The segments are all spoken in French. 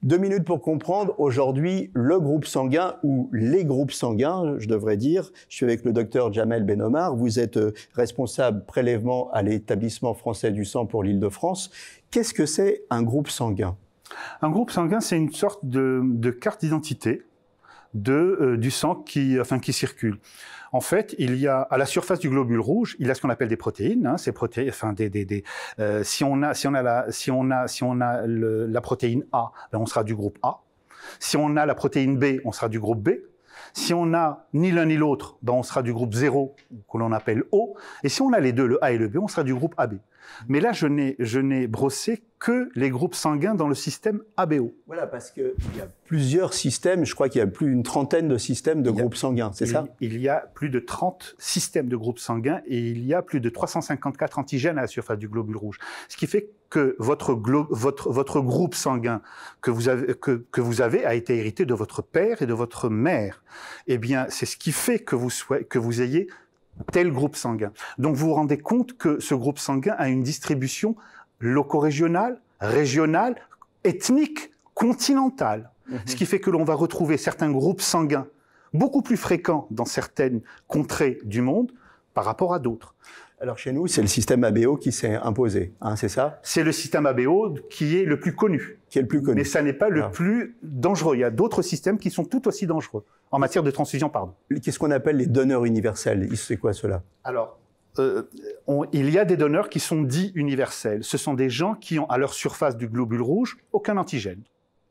2 minutes pour comprendre, aujourd'hui, le groupe sanguin ou les groupes sanguins, je devrais dire. Je suis avec le docteur Jamel Benomar. Vous êtes responsable prélèvement à l'établissement français du sang pour l'Île-de-France. Qu'est-ce que c'est un groupe sanguin? Un groupe sanguin, c'est une sorte de carte d'identité du sang qui circule. En fait, il y a à la surface du globule rouge, il y a ce qu'on appelle des protéines. Hein, ces protéines, si on a la protéine A, ben on sera du groupe A. Si on a la protéine B, on sera du groupe B. Si on n'a ni l'un ni l'autre, ben on sera du groupe 0, que l'on appelle O. Et si on a les deux, le A et le B, on sera du groupe AB. Mais là, je n'ai brossé que les groupes sanguins dans le système ABO. Voilà, parce qu'il y a plusieurs systèmes, je crois qu'il y a plus d'une trentaine de systèmes de groupes sanguins, c'est ça? Il y a plus de 30 systèmes de groupes sanguins et il y a plus de 354 antigènes à la surface du globule rouge. Ce qui fait que votre groupe sanguin que vous avez a été hérité de votre père et de votre mère. Eh bien, c'est ce qui fait que vous ayez tel groupe sanguin. Donc vous vous rendez compte que ce groupe sanguin a une distribution loco-régionale, régionale, ethnique, continentale. Ce qui fait que l'on va retrouver certains groupes sanguins beaucoup plus fréquents dans certaines contrées du monde par rapport à d'autres. Alors chez nous, c'est le système ABO qui s'est imposé, hein, c'est ça? C'est le système ABO qui est le plus connu. Qui est le plus connu. Mais ça n'est pas le plus dangereux. Il y a d'autres systèmes qui sont tout aussi dangereux en matière de transfusion, pardon. Qu'est-ce qu'on appelle les donneurs universels? C'est quoi cela? Alors, il y a des donneurs qui sont dits universels. Ce sont des gens qui ont à leur surface du globule rouge aucun antigène.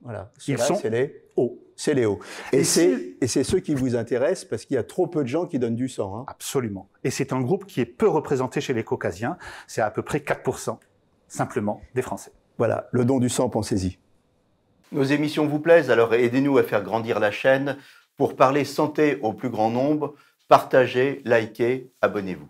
Voilà. Ils sont c'est les O. C'est les O. Et c'est ceux qui vous intéressent parce qu'il y a trop peu de gens qui donnent du sang. Hein. Absolument. Et c'est un groupe qui est peu représenté chez les Caucasiens. C'est à peu près 4% simplement des Français. Voilà, le don du sang, pensez-y. Nos émissions vous plaisent, alors aidez-nous à faire grandir la chaîne. Pour parler santé au plus grand nombre, partagez, likez, abonnez-vous.